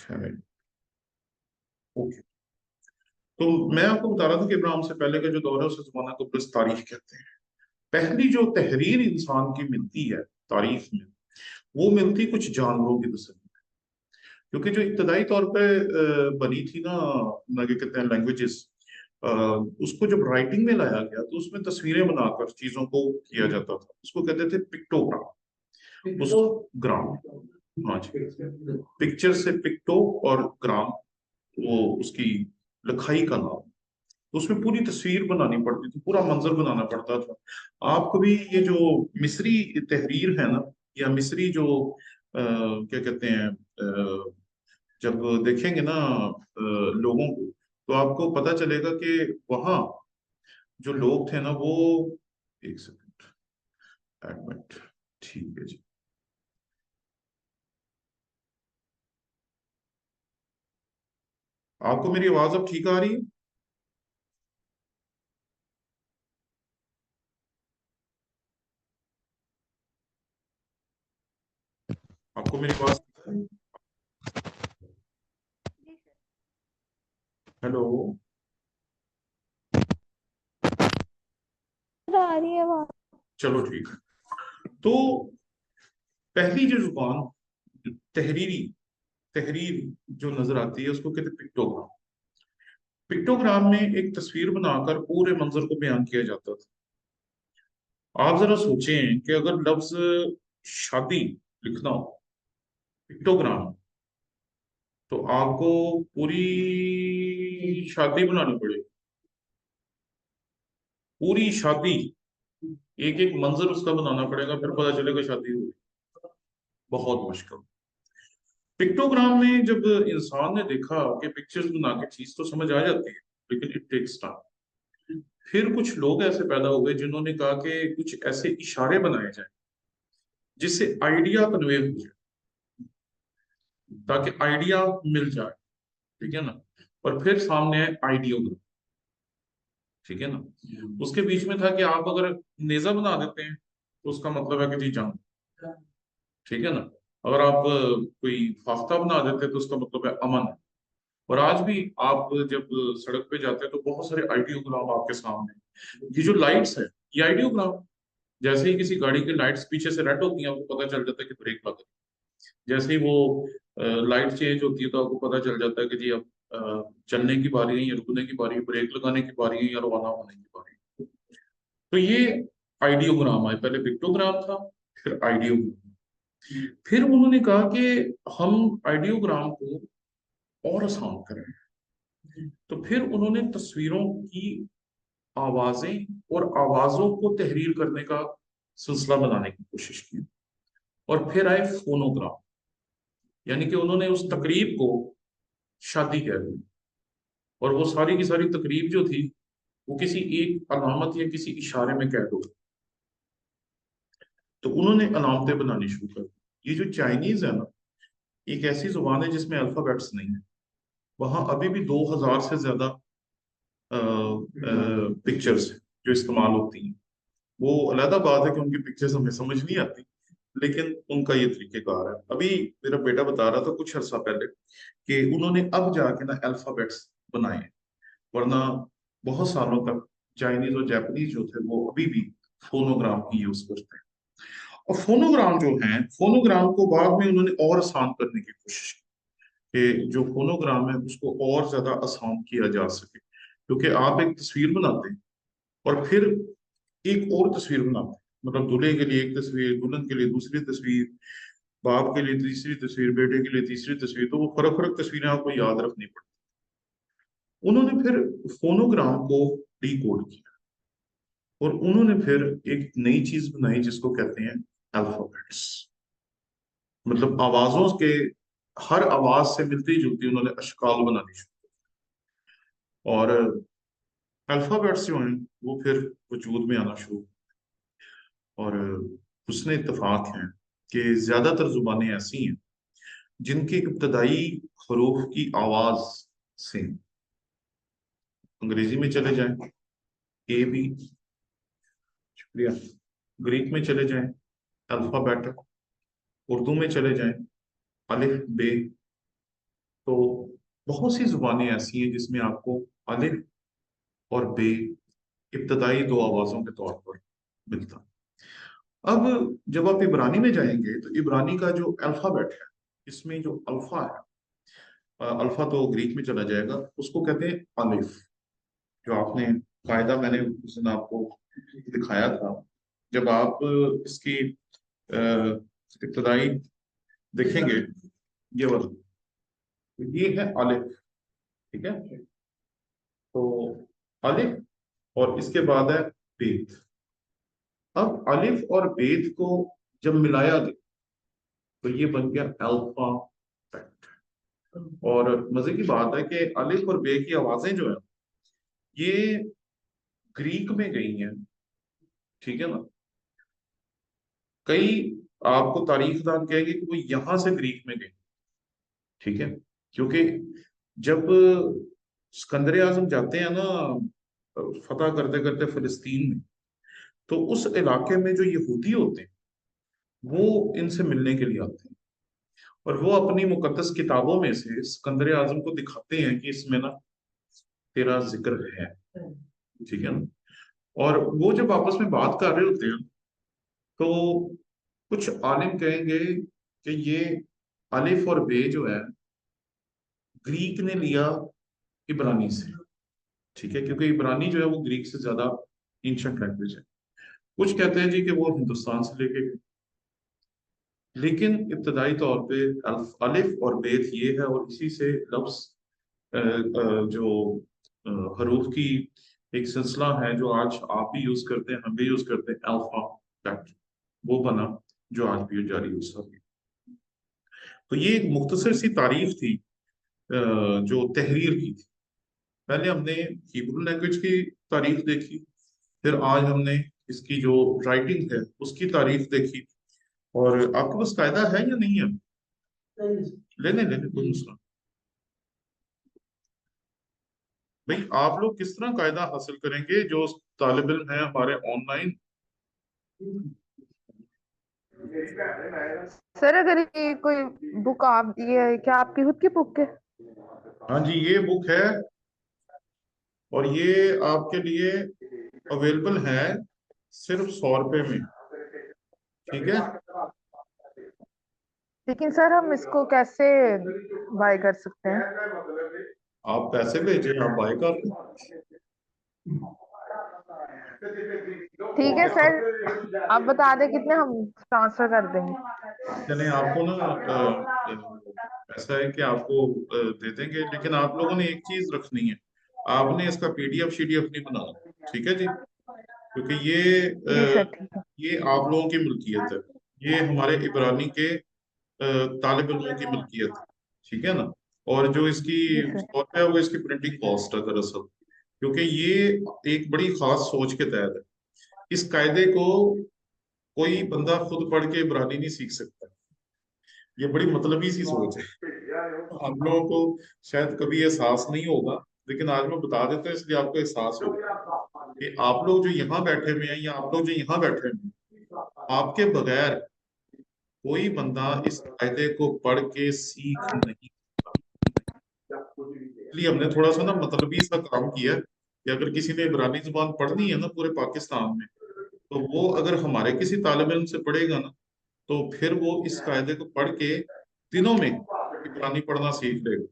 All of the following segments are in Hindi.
है। ओके। तो मैं आपको बता रहा था कि इब्राहिम से पहले का जो दौर है उस जमाने को बस तारीख कहते हैं। पहली जो तहरीर इंसान की मिलती है तारीख में, वो मिलती कुछ जानवरों की तस्वीर, क्योंकि जो इब्तदाई तौर पे बनी थी ना क्या कहते हैं लैंग्वेजेस, उसको जब राइटिंग में लाया गया तो उसमें तस्वीरें बनाकर चीजों को किया जाता था, उसको कहते थे पिक्टोग्राम। उस ग्राम, हाँ जी, पिक्चर से पिक्टो और ग्राम, वो उसकी लिखाई का नाम। तो उसमें पूरी तस्वीर बनानी पड़ती थी, पूरा मंजर बनाना पड़ता था। आप कभी ये जो मिस्री तहरीर है ना, या मिस्री जो क्या कहते हैं जब देखेंगे ना लोगों को, तो आपको पता चलेगा कि वहाँ जो लोग थे ना वो, एक सेकंड, एक मिनट, ठीक है जी। आपको मेरी आवाज अब ठीक आ रही है? आपको मेरी आवाज ठीक आ रही है? हेलो। आ रही है आवाज। चलो ठीक है। तो पहली जो जुबान तहरीरी तहरीर जो नजर आती है उसको कहते हैं पिक्टोग्राम। पिक्टोग्राम में एक तस्वीर बनाकर पूरे मंजर को बयान किया जाता था। आप जरा सोचें कि अगर लफ्ज शादी लिखना हो पिक्टोग्राम, तो आपको पूरी शादी बनानी पड़ेगी, पूरी शादी, एक एक मंजर उसका बनाना पड़ेगा, फिर पता चलेगा शादी हुई। बहुत मुश्किल। पिक्टोग्राम में जब इंसान ने देखा कि पिक्चर्स बना के चीज तो समझ आ जाती है, लेकिन इट टेक्स टाइम। फिर कुछ लोग ऐसे पैदा हुए जिन्होंने कहा कि कुछ ऐसे इशारे बनाए जाए जिससे आइडिया कन्वे हो जाए, ताकि आइडिया मिल जाए। ठीक है ना? और फिर सामने है आइडियोग्राम। ठीक है ना? उसके बीच में था कि आप अगर नेजा बना देते हैं तो उसका मतलब है कि जी जान। ठीक है ना? अगर आप कोई फाख्ता बना देते हैं तो उसका मतलब है अमन है। और आज भी आप जब सड़क पे जाते हैं तो बहुत सारे आइडियोग्राम आपके सामने हैं। ये जो लाइट्स है, ये आइडियोग्राम। जैसे ही किसी गाड़ी की लाइट्स पीछे से रेड होती हैं, आपको पता चल जाता है कि ब्रेक लग गई। जैसे ही वो लाइट चेंज होती है तो आपको पता चल जाता है कि जी अब चलने की बारी है या रुकने की बारी है, ब्रेक लगाने की बारी है या रवाना होने की बारी है। तो ये आइडियोग्राम है, पहले पिक्टोग्राम था, फिर आइडियोग्राम। फिर उन्होंने कहा कि हम आइडियोग्राम को और आसान करें। तो फिर उन्होंने तस्वीरों की आवाजें और आवाजों को तहरीर करने का सिलसिला बनाने की कोशिश की। और फिर आए फोनोग्राम, यानी कि उन्होंने उस तकरीब को शादी कह दी, और वो सारी की सारी तकरीब जो थी वो किसी एक अलामत या किसी इशारे में कैद हो गई। तो उन्होंने अलामतें बनानी शुरू कर दी। ये जो चाइनीज है ना, एक ऐसी जुबान है जिसमें अल्फाबेट्स नहीं है। वहां अभी भी 2000 से ज्यादा पिक्चर्स जो इस्तेमाल होती हैं। वो अलग बात है कि उनकी पिक्चर्स हमें समझ नहीं आती, लेकिन उनका ये तरीकेकार है। अभी मेरा बेटा बता रहा था कुछ अर्सा पहले कि उन्होंने अब जाके ना अल्फाबेट्स बनाए हैं, वरना बहुत सालों तक चाइनीज और जापानीज जो थे वो अभी भी फोनोग्राम ही यूज करते हैं। और फोनोग्राम जो है, फोनोग्राम को बाद में उन्होंने और आसान करने की कोशिश की कि जो फोनोग्राम है उसको और ज्यादा आसान किया जा सके, क्योंकि आप एक तस्वीर बनाते हैं और फिर एक और तस्वीर बनाते हैं, मतलब दूल्हे के लिए एक तस्वीर, दुल्हन के लिए दूसरी तस्वीर, बाप के लिए तीसरी तस्वीर, बेटे के लिए तीसरी तस्वीर, तो वो फर्क फर्क तस्वीरें आपको याद रखनी पड़ती। उन्होंने फिर फोनोग्राम को डिकोड किया और उन्होंने फिर एक नई चीज बनाई जिसको कहते हैं अल्फाबेट्स। मतलब आवाजों के, हर आवाज से मिलती जुलती उन्होंने अशकाल बनानी शुरू। और अल्फाबेट्स जो हैं वो फिर वजूद में आना शुरू। और उसने इत्तेफाक है कि ज्यादातर जुबानें ऐसी हैं जिनके इब्तदाई हरूफ की आवाज से, अंग्रेजी में चले जाएं ए बी, शुक्रिया, ग्रीक में चले जाएं अल्फाबेट, उर्दू में चले जाएं अलिफ बे, तो बहुत सी जुबानें ऐसी हैं जिसमें आपको अलिफ और बे इब्तदाई दो आवाजों के तौर पर मिलता। अब जब आप इब्रानी में जाएंगे तो इब्रानी का जो अल्फाबेट है, इसमें जो अल्फा है, अल्फा तो ग्रीक में चला जाएगा, उसको कहते हैं अलिफ। जो आपने कायदा मैंने उस दिन आपको दिखाया था, जब आप इसकी अ, इब्तदाई देखेंगे, ये वाला, तो ये है अलिफ। ठीक है, तो अलिफ और इसके बाद है बेत। अब अलिफ और बेत को जब मिलाया गया तो ये बन गया अल्फाबेट। और मजे की बात है कि अलिफ और बे की आवाजें जो है ये ग्रीक में गई हैं। ठीक है ना, कई आपको तारीखदान कहेंगे कि वो यहां से ग्रीक में गई। ठीक है, क्योंकि जब सिकंदर आजम जाते हैं ना फतह करते करते फिलिस्तीन में, तो उस इलाके में जो यहूदी होते हैं वो इनसे मिलने के लिए आते हैं, और वो अपनी मुकद्दस किताबों में से सिकंदर आजम को दिखाते हैं कि इसमें ना तेरा जिक्र है। ठीक है ना, और वो जब आपस में बात कर रहे होते हैं तो कुछ आलिम कहेंगे कि ये अलिफ और बे जो है ग्रीक ने लिया इब्रानी से। ठीक है, क्योंकि इब्रानी जो है वो ग्रीक से ज्यादा एंशंट लैंग्वेज है। कुछ कहते हैं जी कि वो हिंदुस्तान से लेके गए, लेकिन इब्तदाई तौर पे अलिफ और बेत ये है, और इसी से लफ्ज जो हरूफ की एक सिलसिला है जो आज आप भी यूज करते हैं, हम भी यूज करते हैं, अल्फाबेट, वो बना जो आज भी जारी यूज है। तो ये एक मुख्तसर सी तारीफ थी जो तहरीर की थी। पहले हमने हिब्रू लैंग्वेज की तारीफ देखी, फिर आज हमने इसकी जो राइटिंग है उसकी तारीफ देखी। और आपके पास कायदा है या नहीं है? लेने लेने कोई मसला नहीं। भाई आप लोग किस तरह कायदा हासिल करेंगे? जो तालिब इल्म है हमारे ऑनलाइन। सर अगर ये कोई बुक आप, ये क्या आपकी खुद की बुक है? हाँ जी, ये बुक है, और ये आपके लिए अवेलेबल है सिर्फ 100 रुपए में। ठीक है, लेकिन सर हम इसको कैसे बाय कर सकते हैं? आप पैसे भेजें, आप बाय कर लो। ठीक है सर, आप बता दें कितने, हम ट्रांसफर कर देंगे। चले आपको ना ऐसा है कि आपको दे देंगे, लेकिन आप लोगों ने एक चीज रखनी है, आपने इसका पीडीएफ शीडीएफ नहीं बनाना। ठीक है जी, क्योंकि जी सर ठीक है। ये आप लोगों की मिल्कियत है, ये हमारे इब्रानी के तालिब इल्मों की मिल्कियत है। ठीक है ना, और जो इसकी जी सर। कॉस्ट है वो इसकी प्रिंटिंग कॉस्ट है दरअसल, क्योंकि ये एक बड़ी खास सोच के तहत है। इस कायदे को कोई बंदा खुद पढ़ के इब्रानी नहीं सीख सकता। ये बड़ी मतलबी सी सोच है, हम लोगों को शायद कभी एहसास नहीं होगा, लेकिन आज मैं बता देता हूँ इसलिए आपको एहसास होगा कि आप लोग जो यहाँ बैठे हुए हैं या आप लोग जो यहाँ बैठे हुए हैं, आपके बगैर कोई बंदा इस कायदे को पढ़ के सीख नहीं सकता। इसलिए हमने थोड़ा सा ना मतलबी सा काम किया है कि अगर किसी ने इब्रानी जुबान पढ़नी है ना पूरे पाकिस्तान में, तो वो अगर हमारे किसी तालिब इल्म से पढ़ेगा ना, तो फिर वो इस कायदे को पढ़ के दिनों में इब्रानी पढ़ना सीख लेगा।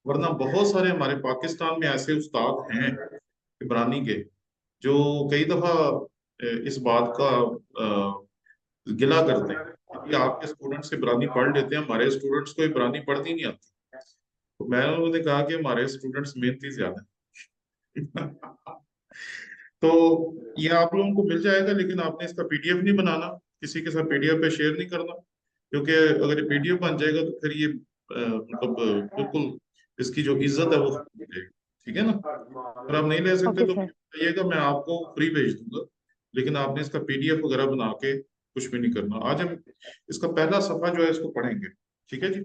वरना बहुत सारे हमारे पाकिस्तान में ऐसे उस्ताद हैं इब्रानी के, जो कई दफा इस बात का गिला करते हैं कि आपके स्टूडेंट्स इब्रानी पढ़ लेते हैं, हमारे स्टूडेंट्स को इब्रानी पढ़नी नहीं आती। तो मैंने उन्होंने कहा कि हमारे स्टूडेंट्स मेहनती ज्यादा हैं। तो ये आप लोगों को मिल जाएगा, लेकिन आपने इसका पीडीएफ नहीं बनाना, किसी के साथ पीडीएफ पे शेयर नहीं करना, क्योंकि अगर ये पीडीएफ बन जाएगा तो फिर ये मतलब बिल्कुल इसकी जो इज्जत है वो खत्म हो जाएगी। ठीक है ना, अगर आप नहीं ले सकते ओके तो सर। मुझे बताइएगा, मैं आपको फ्री भेज दूंगा, लेकिन आपने इसका पीडीएफ वगैरह बना के कुछ भी नहीं करना। आज हम इसका पहला सफा जो है इसको पढ़ेंगे। ठीक है जी।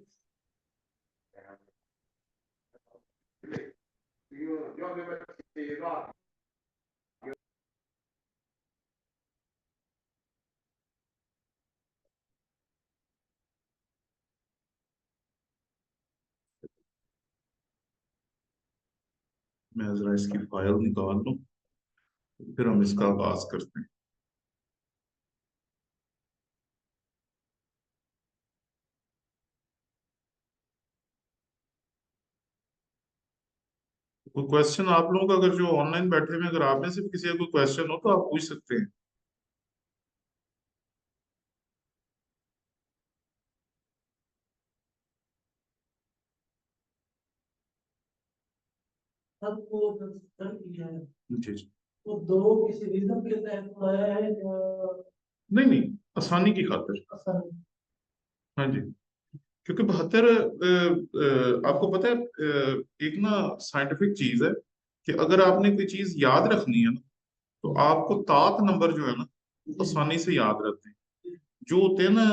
मैं जरा इसकी फाइल निकाल लूं, फिर हम इसका आगाज करते हैं। कोई क्वेश्चन आप लोगों का, अगर जो ऑनलाइन बैठे हुए हैं, अगर आप में से किसी का कोई क्वेश्चन हो तो आप पूछ सकते हैं। अब वो कर दिया है। जी जी। वो दो किसी रीजन के तहत आया है या नहीं नहीं, आसानी की खातिर। आसान? हाँ जी। क्योंकि 72, आपको पता है, एक ना साइंटिफिक चीज है कि अगर आपने कोई चीज याद रखनी है ना, तो आपको तात नंबर जो है ना, वो आसानी से याद रहते हैं। जो होते हैं ना,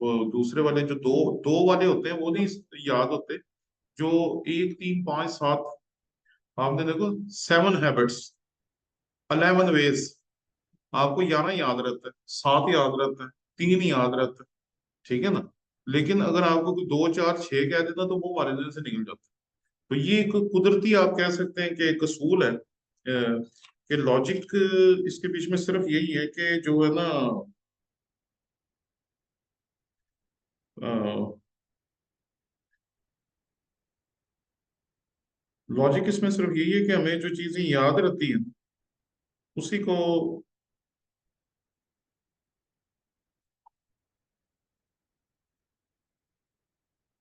वो दूसरे वाले जो दो दो वाले होते हैं, वो नहीं याद होते। जो 1 3 5 7, आपने देखो 7 हैबिट्स, 11 वेज, आपको 11 याद रहता है, 7 याद रहता है, 3 याद रहता है। ठीक है ना। लेकिन अगर आपको कोई 2 4 6 कह देता तो वो हमारे दिन से निकल जाता। तो ये एक कुदरती, आप कह सकते हैं कि एक असूल है, कि लॉजिक इसके बीच में सिर्फ यही है कि जो है ना, लॉजिक इसमें सिर्फ यही है कि हमें जो चीजें याद रहती हैं उसी को।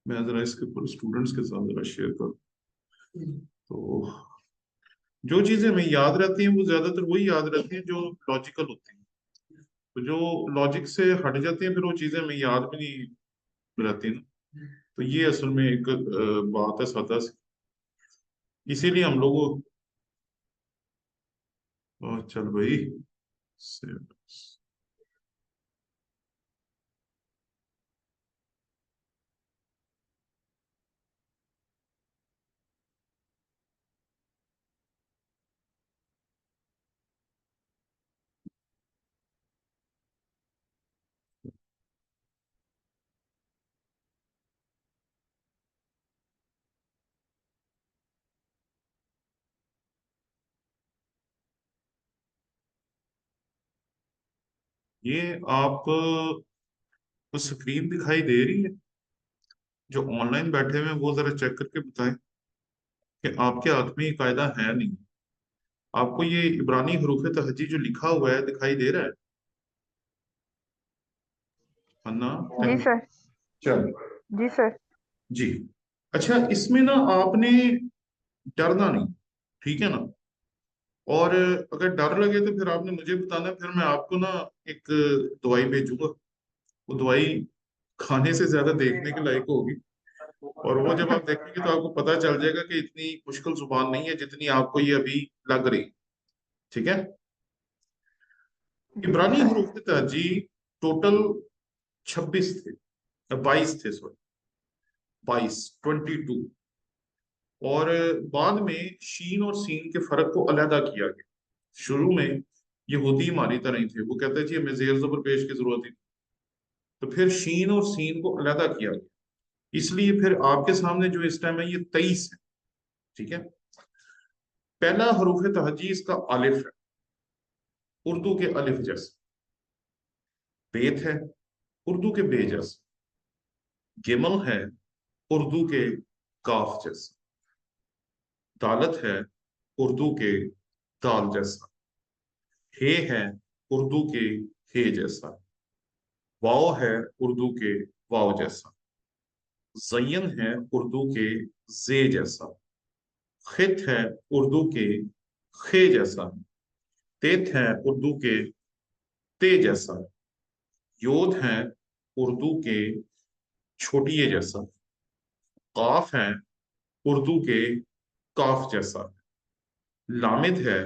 मैं जरा इसके ऊपर स्टूडेंट्स के साथ जरा शेयर करूँ। तो जो चीजें हमें याद रहती हैं वो ज्यादातर वही याद रहती हैं जो लॉजिकल होती हैं। तो जो लॉजिक से हट जाती हैं फिर वो चीजें हमें याद भी नहीं रहती ना। तो ये असल में एक बात है सदा से। इसीलिए हम लोगों, चल भाई से- ये आप स्क्रीन दिखाई दे रही है? जो ऑनलाइन बैठे हुए हैं वो जरा चेक करके बताएं कि आपके हाथ में ये कायदा है नहीं। आपको ये इब्रानी हरूफ तहजी जो लिखा हुआ है दिखाई दे रहा है? अन्ना, जी तहजी। सर। चलो। जी सर। जी। अच्छा, इसमें ना आपने डरना नहीं, ठीक है ना। और अगर डर लगे तो फिर आपने मुझे बताना है, फिर मैं आपको ना एक दवाई भेजूंगा। वो दवाई खाने से ज्यादा देखने के लायक होगी। और वो जब आप देखेंगे तो आपको पता चल जाएगा कि इतनी मुश्किल जुबान नहीं है जितनी आपको ये अभी लग रही। ठीक है। जी इब्रानी सर। हरूफ तहजी टोटल 26 थे, 22 थे, सॉरी, 22। और बाद में शीन और सीन के फर्क को अलहदा किया गया। शुरू में यहूदी हमारी तरह ही थे, वो कहते जी हमें जेर जबर पेश की जरूरत ही। तो फिर शीन और सीन को अलहदा किया गया। इसलिए फिर आपके सामने जो इस टाइम है ये 23 है। ठीक है। पहला हरूफ तहजी इसका अलिफ है, उर्दू के अलिफ जैसे। बेत है, उर्दू के बे जैसे। गिमल है, उर्दू के काफ जैसा। दालत है, उर्दू के दाल जैसा। हे है, उर्दू के हे जैसा। वाव है, उर्दू के वाव जैसा। जयन है, उर्दू के जे जैसा। खित है, उर्दू के खे जैसा। तेत है, उर्दू के ते जैसा। योद है, उर्दू के छोटिए जैसा। काफ है, उर्दू के काफ जैसा। लामिद है,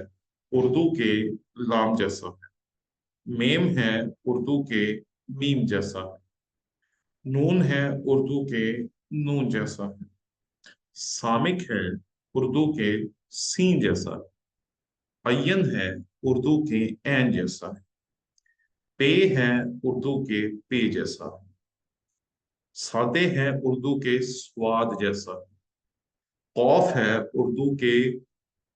उर्दू के लाम जैसा। मेम है, उर्दू के मीम जैसा। नून है, उर्दू के नून जैसा। सामिक है, उर्दू के सीन जैसा। अयन है, उर्दू के ऐन जैसा। पे है, उर्दू के पे जैसा। सादे हैं, उर्दू के स्वाद जैसा। कॉफ है उर्दू के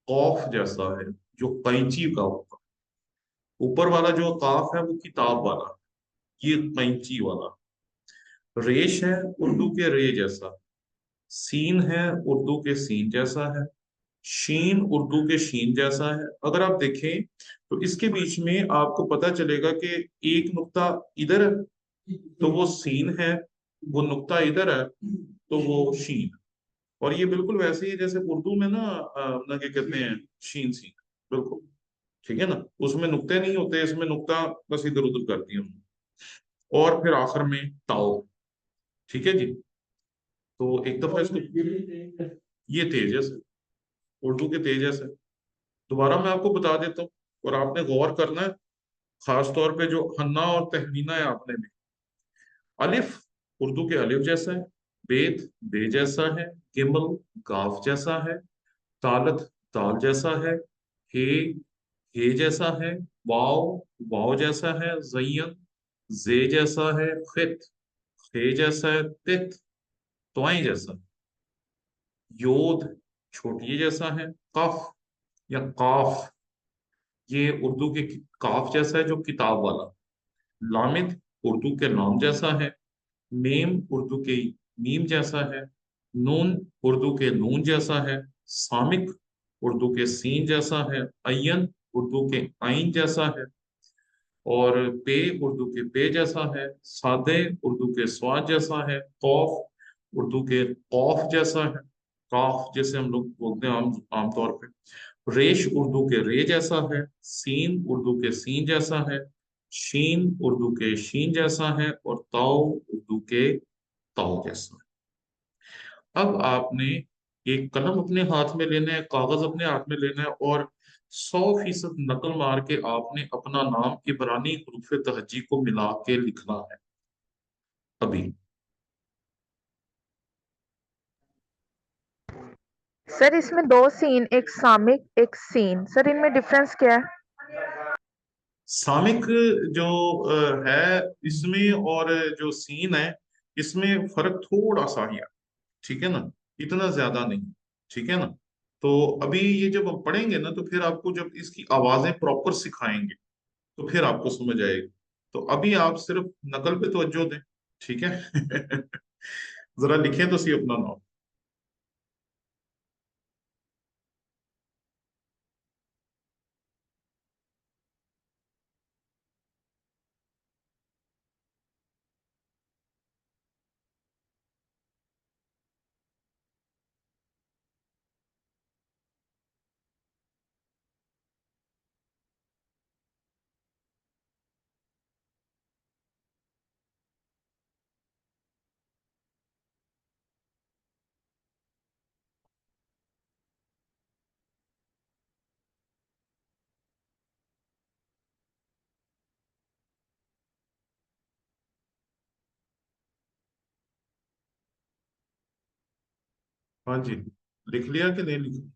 कॉफ जैसा है, जो कैंची का होता है। ऊपर वाला जो काफ है वो किताब वाला, ये कैंची वाला। रेश है उर्दू के रे जैसा। सीन है उर्दू के सीन जैसा है। शीन उर्दू के शीन जैसा है। अगर आप देखें तो इसके बीच में आपको पता चलेगा कि एक नुक्ता इधर है तो वो सीन है, वो नुक्ता इधर है तो वो शीन। और ये बिल्कुल वैसे ही जैसे उर्दू में ना अपना क्या कहते हैं, शीन सीन, बिल्कुल ठीक है ना। उसमें नुक्ते नहीं होते, इसमें नुक्ता बस इधर उधर कर दिया हमने। और फिर आखिर में ताओ। ठीक है जी। तो एक दफा इसको, ये तेज है सर, उर्दू के तेज है सर। दोबारा मैं आपको बता देता हूँ और आपने गौर करना है, खास तौर पे जो हन्ना और तहमीना है आपने भी। अलिफ उर्दू के अलिफ जैसा है। बेत बे जैसा है। गिमल गाफ जैसा है। तालत दाल जैसा है। हे हे जैसा है। वाव वाव जैसा है। जयन जे जैसा है। खित खे जैसा है। तित त्वाई जैसा। योद छोटी जैसा है। कफ या काफ, ये उर्दू के काफ जैसा है जो किताब वाला। लामिद उर्दू के नाम जैसा है। मीम उर्दू के मीम जैसा है। नून उर्दू के नून जैसा है। सामिक उर्दू के सीन जैसा है। अयन उर्दू के आइन जैसा है। और पे उर्दू के पे जैसा है। सादे उर्दू के स्वाद जैसा है। कौफ उर्दू के कौफ जैसा है। काफ जैसे हम लोग बोलते हैं आमतौर पे। रेश उर्दू के रे जैसा है। सीन उर्दू के सीन जैसा है। शीन उर्दू के शीन जैसा है। और ताऊ उर्दू के ताऊ जैसा है। अब आपने एक कलम अपने हाथ में लेना है, कागज अपने हाथ में लेना है, और 100% नकल मार के आपने अपना नाम इबरानी हरूफ तहजी को मिला के लिखना है अभी। सर इसमें दो सीन, एक सामिक एक सीन, सर इनमें डिफरेंस क्या है? सामिक जो है इसमें, और जो सीन है इसमें फर्क थोड़ा सा ही है। ठीक है ना, इतना ज्यादा नहीं। ठीक है ना। तो अभी ये जब हम पढ़ेंगे ना तो फिर आपको जब इसकी आवाजें प्रॉपर सिखाएंगे तो फिर आपको समझ आएगी। तो अभी आप सिर्फ नकल पे तवज्जो दें। ठीक है। जरा लिखें तो सही अपना नाम। हाँ जी, लिख लिया कि नहीं लिखा?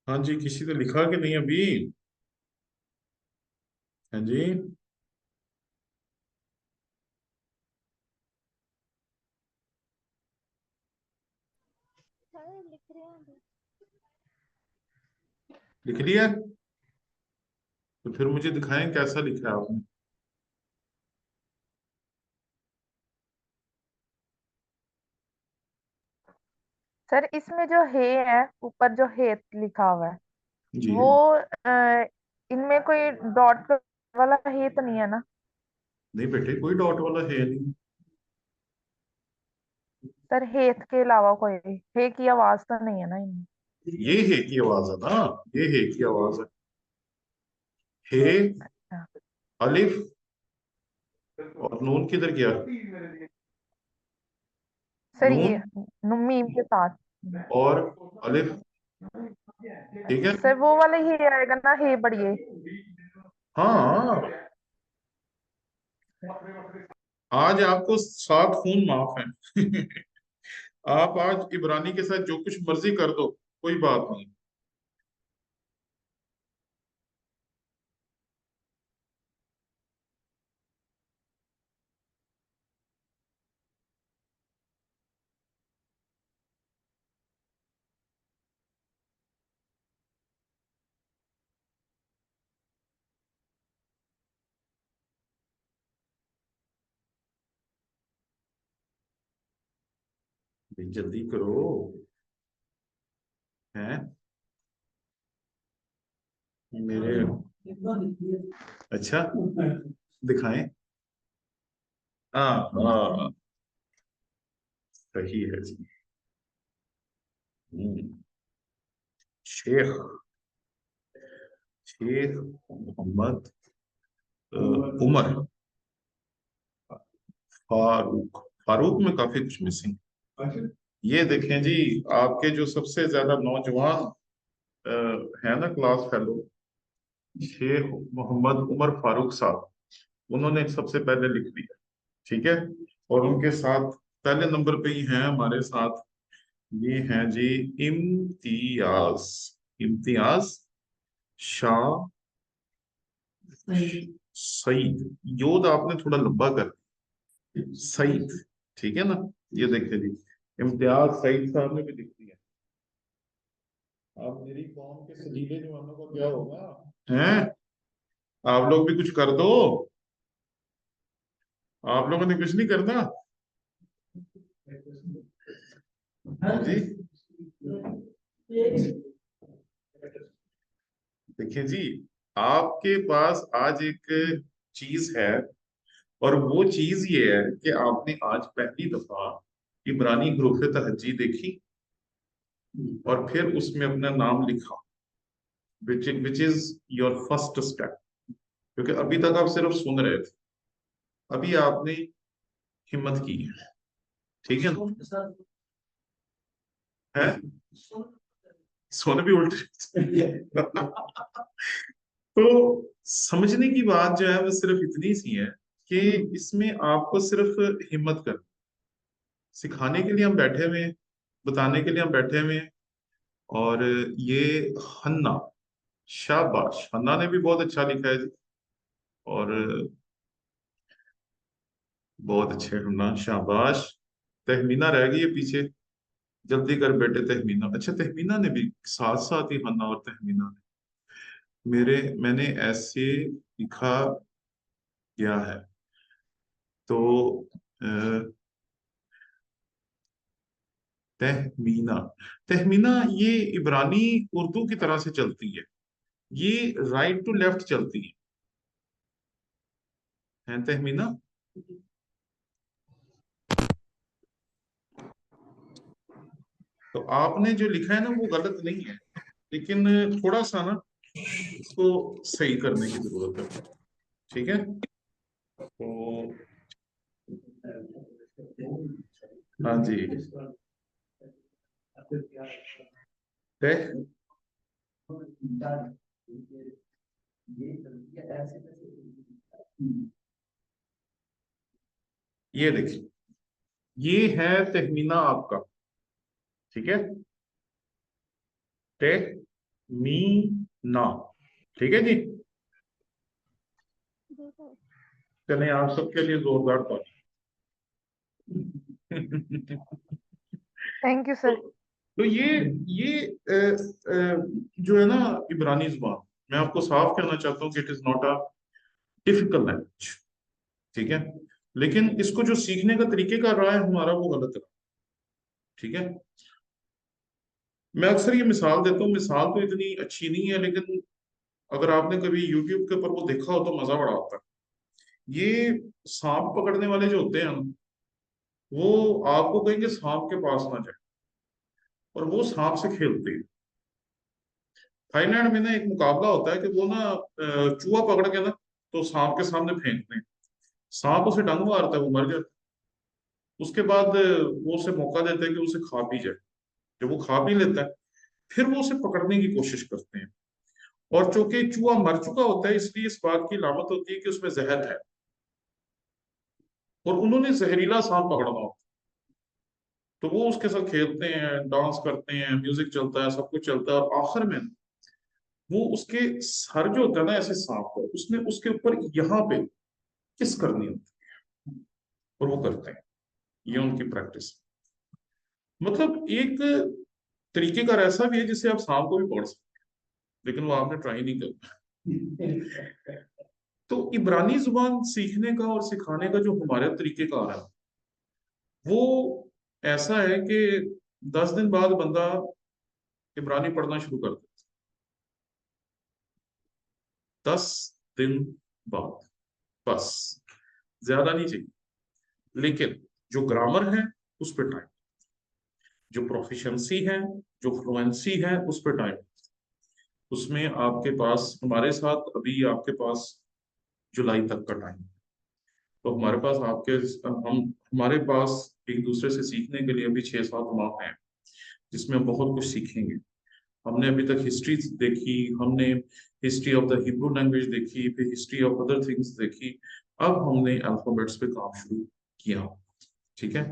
हाँ जी, किसी ने लिखा कि नहीं अभी? हाँ जी, सर लिख रहे हैं अभी। लिख लिया। तो फिर मुझे दिखाएं कैसा लिखा है आपने। सर इसमें जो हे है, ऊपर जो हे लिखा हुआ है, जी। वो इनमें कोई डॉट वाला हे तो नहीं है ना? नहीं बेटे, कोई डॉट वाला है नहीं। सर हेत के अलावा कोई हे की आवाज तो नहीं है ना इनमें? ये है की आवाज है ना, ये है की आवाज है। हे, अच्छा। अलिफ और नून किधर गया? सर नून ये मीम के साथ। और अलिफ, ठीक है। सर वो वाला ही आएगा ना, हे बढ़िए। हाँ, आज आपको 7 खून माफ है। आप आज इब्रानी के साथ जो कुछ मर्जी कर दो, कोई बात नहीं। भाई जल्दी करो, हैं मेरे। अच्छा, दिखाएं। हाँ हाँ, सही है जी। हम्म, शेख, शेख मोहम्मद उमर फारूक। फारूक में काफी कुछ मिसिंग। ये देखें जी, आपके जो सबसे ज्यादा नौजवान है ना क्लास फेलो, शेख मोहम्मद उमर फारूक साहब, उन्होंने सबसे पहले लिख दिया। ठीक है। और उनके साथ पहले नंबर पे ही हैं हमारे साथ, ये हैं जी इम्तियाज, इम्तियाज शाह सईद। योद आपने थोड़ा लंबा कर दिया, सईद। ठीक है ना। ये देखिए जी, इम्तियाज सईद साहब ने भी लिख दिया। अब मेरी कौम के सजीले जवानों का क्या होगा हैं? आप लोग भी कुछ कर दो। आप लोगों ने कुछ नहीं करना। हाँ जी, देखिए जी, आपके पास आज एक चीज है, और वो चीज ये है कि आपने आज पहली दफा इब्रानी हरूफ तहज्जी देखी और फिर उसमें अपना नाम लिखा, which is your first step. क्योंकि अभी तक आप सिर्फ सुन रहे थे, अभी आपने हिम्मत की है। ठीक है ना? है, सोने भी उल्टे। तो समझने की बात जो है वो सिर्फ इतनी सी है कि इसमें आपको सिर्फ हिम्मत कर, सिखाने के लिए हम बैठे हुए हैं, बताने के लिए हम बैठे हुए हैं। और ये हन्ना, शाबाश, हन्ना ने भी बहुत अच्छा लिखा है जी। और बहुत अच्छे हन्ना, शाबाश। तहमीना रह गई है पीछे, जल्दी कर बेटे तहमीना। अच्छा, तहमीना ने भी साथ साथ ही हन्ना और तहमीना ने, मैंने ऐसे लिखा गया है। तो अ, तहमीना, तहमीना ये इब्रानी उर्दू की तरह से चलती है, ये राइट टू लेफ्ट चलती है तहमीना। तो आपने जो लिखा है ना वो गलत नहीं है, लेकिन थोड़ा सा ना इसको सही करने की जरूरत है। ठीक है। तो हाँ जी, तह, ये देखिए, ये है तहमीना आपका। ठीक है, तहमीना। ठीक है जी। चलिए आप सबके लिए जोरदार ताली। थैंक यू तो, सर। तो ये जो है ना इब्रानी जुबान, मैं आपको साफ कहना चाहता हूँ कि it is not a difficult language. ठीक है। लेकिन इसको जो सीखने का तरीके रहा है हमारा, वो गलत रहा। ठीक है। मैं अक्सर ये मिसाल देता हूँ, मिसाल तो इतनी अच्छी नहीं है, लेकिन अगर आपने कभी यूट्यूब के ऊपर वो देखा हो तो मजा बड़ा आता है। ये सांप पकड़ने वाले जो होते हैं ना, वो आपको कहेंगे सांप के पास ना जाए, और वो सांप से खेलते हैं। थाईलैंड में ना एक मुकाबला होता है कि वो ना चूहा पकड़ के ना तो सांप के सामने फेंकते हैं। सांप उसे डंग मारता है, वो मर जाता है। उसके बाद वो उसे मौका देते हैं कि उसे खा पी जाए। जब वो खा पी लेता है, फिर वो उसे पकड़ने की कोशिश करते हैं। और चूंकि चूहा मर चुका होता है, इसलिए इस बात की लामत होती है कि उसमें जहर है, और उन्होंने जहरीला सांप पकड़ना होता है। तो वो उसके साथ खेलते हैं, डांस करते हैं, म्यूजिक चलता है, सब कुछ चलता है, और आखिर में वो उसके सर जो होता है ना ऐसे सांप का, उसने उसके ऊपर यहाँ पे किस करनी होती है, और वो करते हैं। ये उनकी प्रैक्टिस। मतलब एक तरीके का ऐसा भी है जिससे आप सांप को भी पकड़ सकते हैं, लेकिन वो आपने ट्राई नहीं किया। तो इब्रानी जुबान सीखने का और सिखाने का जो हमारा तरीकेकार है, वो ऐसा है कि 10 दिन बाद बंदा इब्रानी पढ़ना शुरू कर देता है। 10 दिन बाद, बस, ज्यादा नहीं चाहिए। लेकिन जो ग्रामर है उस पर टाइम, जो प्रोफिशिएंसी है, जो फ्लुएंसी है, उस पर टाइम। उसमें आपके पास, हमारे साथ अभी आपके पास जुलाई तक का टाइम। तो हमारे पास आपके हम हमारे पास एक दूसरे से सीखने के लिए अभी 6-7 माह हैं, जिसमें हम बहुत कुछ सीखेंगे। हमने अभी तक हिस्ट्री देखी, हमने history of the Hebrew language देखी, फिर हिस्ट्री ऑफ अदर थिंग्स देखी। अब हमने अल्फाबेट्स पे काम शुरू किया। ठीक है।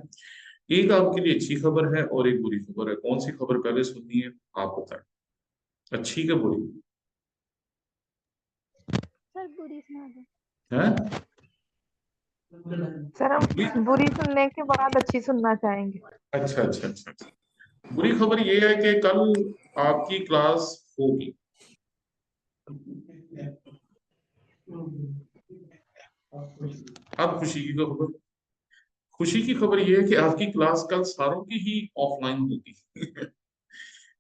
एक आपके लिए अच्छी खबर है और एक बुरी खबर है। कौन सी खबर पहले सुननी है, आप बताएं। अच्छी क्या बुरी सर बुरी सुना दो। है? सर बुरी? हम बुरी सुनने के बाद अच्छी सुनना चाहेंगे। अच्छा अच्छा अच्छा अच्छा। बुरी खबर ये है कि कल आपकी क्लास होगी। अब खुशी की खबर, खुशी की खबर ये है कि आपकी क्लास कल सारों की ही ऑफलाइन होगी।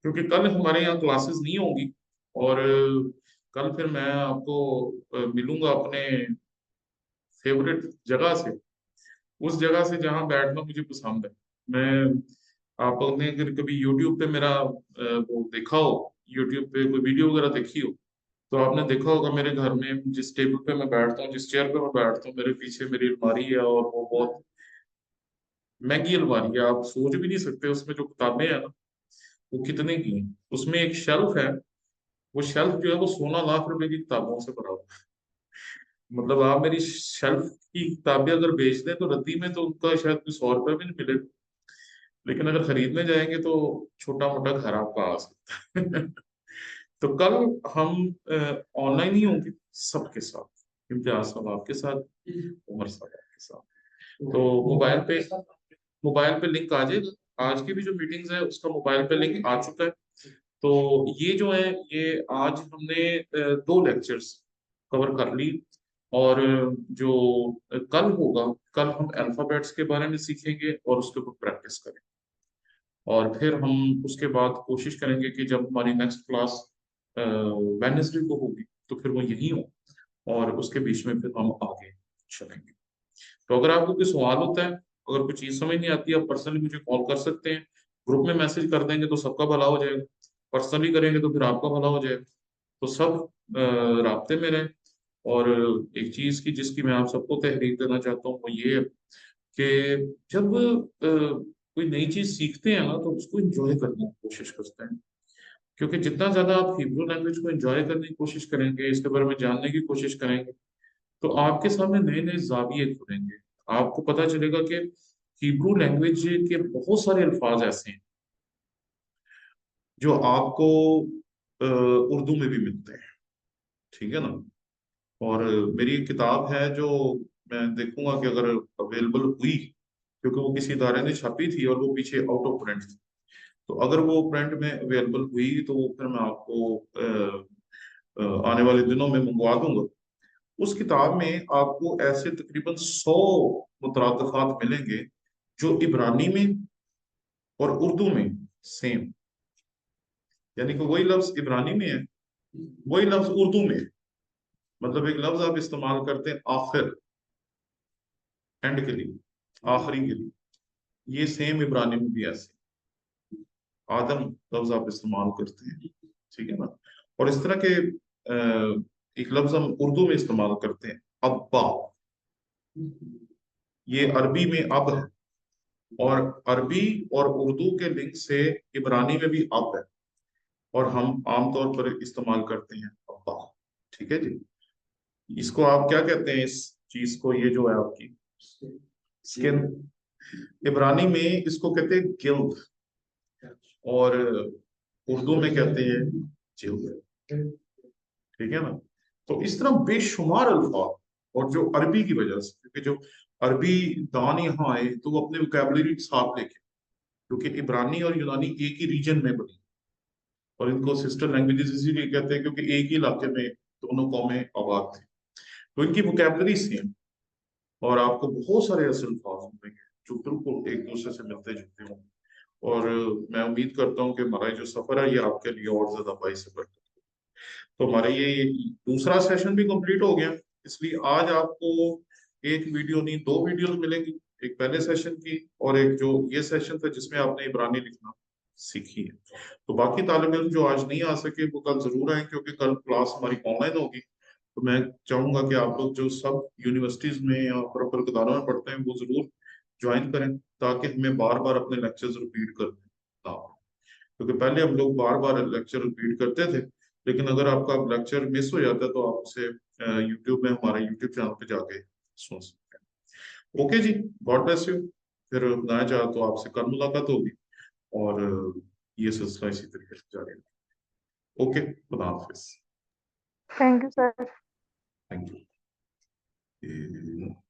क्योंकि कल हमारे यहाँ क्लासेस नहीं होंगी। और कल फिर मैं आपको मिलूंगा अपने फेवरेट जगह से, उस जगह से जहाँ बैठना मुझे पसंद है। मैं, आपने अगर कभी यूट्यूब पे मेरा वो देखा हो, यूट्यूब पे कोई वीडियो वगैरह देखी हो, तो आपने देखा होगा मेरे घर में जिस टेबल पे मैं बैठता हूँ, जिस चेयर पे मैं बैठता हूँ, मेरे पीछे मेरी अलमारी है, और वो बहुत महंगी अलमारी है। आप सोच भी नहीं सकते उसमें जो किताबें हैं ना, वो कितने की हैं। उसमें एक शेल्फ है, वो शेल्फ जो है वो 16 लाख रुपए की किताबों से भरा हुआ है। मतलब आप मेरी शेल्फ की किताबें अगर बेच दें तो रद्दी में, तो उनका शायद कोई 100 रुपये भी नहीं मिले। लेकिन अगर खरीदने जाएंगे तो छोटा मोटा घर आपका आ सकता है। तो कल हम ऑनलाइन ही होंगे सबके साथ। इम्तियाज साहब आपके साथ, उमर साहब आपके साथ। तो मोबाइल पे लिंक आ जाएगा। आज की भी जो मीटिंग्स है उसका मोबाइल पे लिंक आ चुका है। तो ये जो है, ये आज हमने 2 लेक्चर्स कवर कर ली। और जो कल होगा, कल हम अल्फाबेट्स के बारे में सीखेंगे और उसके ऊपर प्रैक्टिस करेंगे। और फिर हम उसके बाद कोशिश करेंगे कि जब हमारी नेक्स्ट क्लास वेडनेसडे को होगी, तो फिर वो यही हो, और उसके बीच में फिर हम आगे चलेंगे। तो अगर आपको कोई सवाल होता है, अगर कोई चीज समझ नहीं आती, आप पर्सनली मुझे कॉल कर सकते हैं। ग्रुप में मैसेज कर देंगे तो सबका भला हो जाएगा, पर्सनली करेंगे तो फिर आपका भला हो जाएगा। तो सब राब्ते में रहें। और एक चीज की जिसकी मैं आप सबको तहरीर देना चाहता हूँ, वो ये है कि जब कोई नई चीज सीखते हैं ना, तो उसको एंजॉय करने की कोशिश करते हैं। क्योंकि जितना ज्यादा आप हिब्रू लैंग्वेज को एंजॉय करने की कोशिश करेंगे, इसके बारे में जानने की कोशिश करेंगे, तो आपके सामने नए नए जाविये खुलेंगे। आपको पता चलेगा कि हिब्रू लैंग्वेज के बहुत सारे अल्फाज ऐसे हैं जो आपको उर्दू में भी मिलते हैं। ठीक है ना। और मेरी एक किताब है जो मैं देखूंगा कि अगर अवेलेबल हुई, क्योंकि वो किसी इदारे ने छापी थी और वो पीछे आउट ऑफ प्रिंट थी। तो अगर वो प्रिंट में अवेलेबल हुई तो वो फिर मैं आपको आने वाले दिनों में मंगवा दूंगा। उस किताब में आपको ऐसे तकरीबन 100 मुतरादफात मिलेंगे जो इब्रानी में और उर्दू में सेम, यानी कि वही लफ्ज इब्रानी में है, वही लफ्ज उर्दू में है। मतलब एक लफ्ज आप इस्तेमाल करते हैं आखिर, एंड के लिए, आखिरी के लिए। ये सेम इब्रानी में भी ऐसे आदम लफ्ज आप इस्तेमाल करते हैं, ठीक है ना। और इस तरह के एक लफ्ज हम उर्दू में इस्तेमाल करते हैं, अब्बा। ये अरबी में अब है, और अरबी और उर्दू के लिंक से इब्रानी में भी अब है, और हम आमतौर पर इस्तेमाल करते हैं अब्बा। ठीक है जी। इसको आप क्या कहते हैं, इस चीज को, ये जो है आपकी स्किन, इब्रानी में इसको कहते हैं गिल्द, और उर्दू में कहते हैं जिल्द। ठीक है ना। तो इस तरह बेशुमार अल्फाज, और जो अरबी की वजह से, क्योंकि जो अरबी दान यहाँ आए तो वो अपने वोकैबुलरी साथ लेके, क्योंकि इब्रानी और यूनानी एक ही रीजन में बनी, और इनको सिस्टर लैंग्वेजेस इसीलिए कहते हैं क्योंकि एक ही इलाके में दोनों कौमें आबाद थी, तो इनकी वोकैबुलरी सेम। और आपको बहुत सारे ऐसे अल्फाज मिलेंगे जो बिल्कुल एक दूसरे से मिलते जुलते होंगे, और मैं उम्मीद करता हूँ कि हमारा ये जो सफर है ये आपके लिए और ज्यादा बाइस सफर। तो हमारा ये दूसरा सेशन भी कंप्लीट हो गया, इसलिए आज आपको एक वीडियो नहीं, दो वीडियोस मिलेंगी, एक पहले सेशन की और एक जो ये सेशन था जिसमें आपने इब्रानी लिखना सीखी है। तो बाकी तालिब इल्म जो आज नहीं आ सके वो कल जरूर आए, क्योंकि कल क्लास हमारी ऑनलाइन होगी। तो मैं चाहूंगा कि आप लोग जो सब यूनिवर्सिटीज में या बड़े इदारों में पढ़ते हैं वो जरूर ज्वाइन करें, ताकि हमें बार बार अपने लेक्चर्स रिपीट करने ना हो। क्योंकि पहले हम लोग बार बार लेक्चर रिपीट करते थे, लेकिन अगर आपका लेक्चर मिस हो जाता है तो आप उसे यूट्यूब में, हमारे यूट्यूब चैनल पे जाके सुन सकते हैं। Okay ji, God bless you. फिर ना चाह तो आपसे कल मुलाकात होगी, और ये सिलसिला इसी तरीके से जारी रहेगा। ओके, खुदा हाफिज। Thank you sir. Thank you.